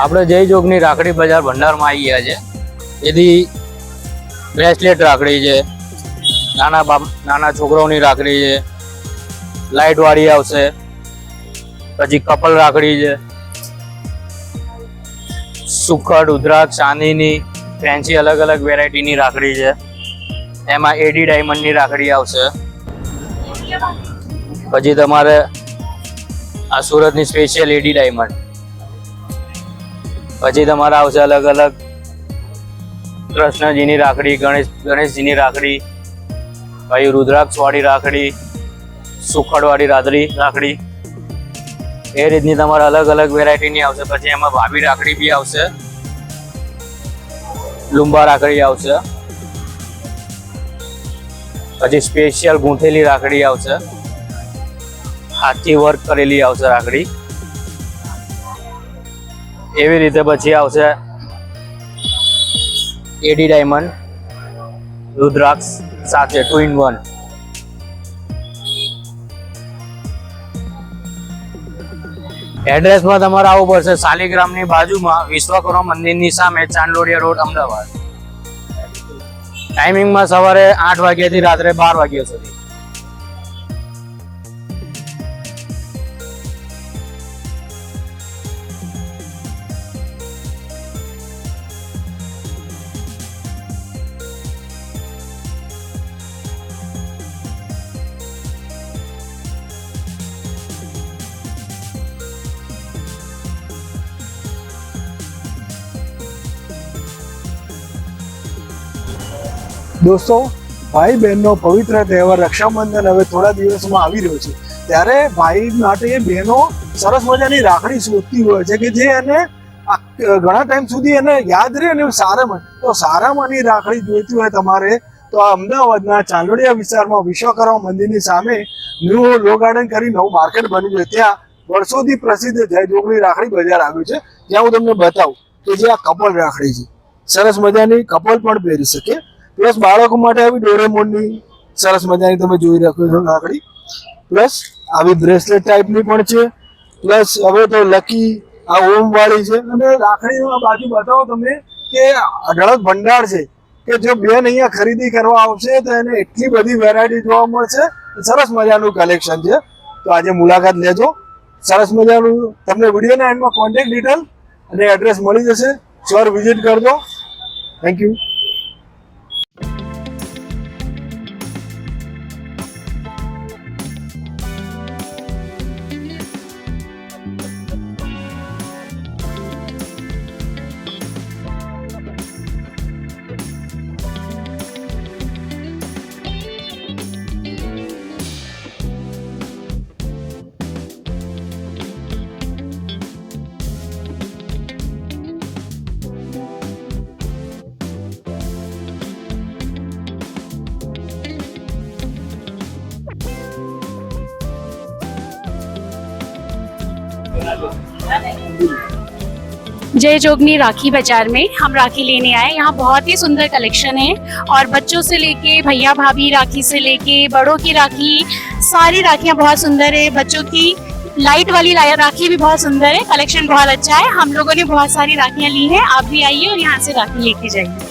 આપણે જય જોગની રાખડી બજાર ભંડારમાં આવી ગયા છે. એથી બ્રેસલેટ રાખડી છે, નાના છોકરાઓની રાખડી છે, લાઇટ વાળી આવશે, પછી કપલ રાખડી છે, સુખડ, ઉદ્રાક્ષ, ચાંદીની, ફેન્સી અલગ અલગ વેરાયટીની રાખડી છે. એમાં એડી ડાયમંડની રાખડી આવશે. પછી તમારે આ સુરતની સ્પેશિયલ એડી ડાયમંડ. પછી તમારે આવશે અલગ અલગ કૃષ્ણજીની રાખડી, ગણેશજીની રાખડી, પછી રુદ્રાક્ષ વાળી રાખડી, સુખડ વાળી રાખડી. એ રીતની તમારે અલગ અલગ વેરાયટીની આવશે. પછી એમાં ભાભી રાખડી બી આવશે, લુંબા રાખડી આવશે, પછી સ્પેશિયલ ગૂંથેલી રાખડી આવશે, હાથથી વર્ક કરેલી આવશે રાખડી. એવી રીતે પછી આવશે એડી ડાયમંડ, રુદ્રાક્ષ સાથે 2 in 1. એડ્રેસમાં તમારે આવવું પડશે શાલિગ્રામની બાજુમાં, વિશ્વકર્મા મંદિરની સામે, ચાંદલોડિયા રોડ, અમદાવાદ. ટાઈમિંગમાં સવારે 8 વાગ્યાથી રાત્રે 12 વાગ્યા સુધી. દોસ્તો, ભાઈ બહેનનો પવિત્ર તહેવાર રક્ષાબંધન હવે થોડા દિવસમાં આવી રહ્યો છે. ત્યારે ભાઈ માટે બહેનો સરસ મજાની રાખડી શોધતી હોય છે કે જે એને ઘણા ટાઈમ સુધી એને યાદ રહે અને સારામાં તો સારામાંની રાખડી જોઈતી હોય તમારે તો આ અમદાવાદના ચાંદોડિયા વિસ્તારમાં વિશ્વકર્મા મંદિરની સામે ન્યૂ લો ગાર્ડન કરી નવું માર્કેટ બન્યું છે. ત્યાં વર્ષોથી પ્રસિદ્ધ જય જોગણી રાખડી બજાર આવ્યું છે. જ્યાં હું તમને બતાવું કે જે આ કપલ રાખડી છે, સરસ મજાની કપલ પણ પહેરી શકે. પ્લસ બાળકો માટે આવી ડોરેમોનની સરસ મજાની તમે જોઈ શકો છો રાખડી. પ્લસ આવી બ્રેસલેટ ટાઈપની પણ છે. પ્લસ હવે તો લકી આ ઓમ વાળી છે. અને રાખડીનો આ બાજુ બતાવો તમે કે અઢળક ભંડાર છે કે જો બેન અહીંયા ખરીદી કરવા આવશે તો એને એટલી બધી વેરાયટી જોવા મળશે. સરસ મજાનું કલેક્શન છે. તો આજે મુલાકાત લેજો. સરસ મજાનું તમને વિડીયોના એન્ડમાં કોન્ટેક્ટ ડિટેલ અને એડ્રેસ મળી જશે. શ્યોર વિઝિટ કરજો. Thank you. जय जोगनी राखी बाजार में हम राखी लेने आए। यहाँ बहुत ही सुंदर कलेक्शन है और बच्चों से लेके भैया भाभी राखी से लेके बड़ों की राखी, सारी राखियाँ बहुत सुंदर है। बच्चों की लाइट वाली राखी भी बहुत सुंदर है। कलेक्शन बहुत अच्छा है। हम लोगों ने बहुत सारी राखियाँ ली हैं। आप भी आइए और यहाँ से राखी लेके जाइए।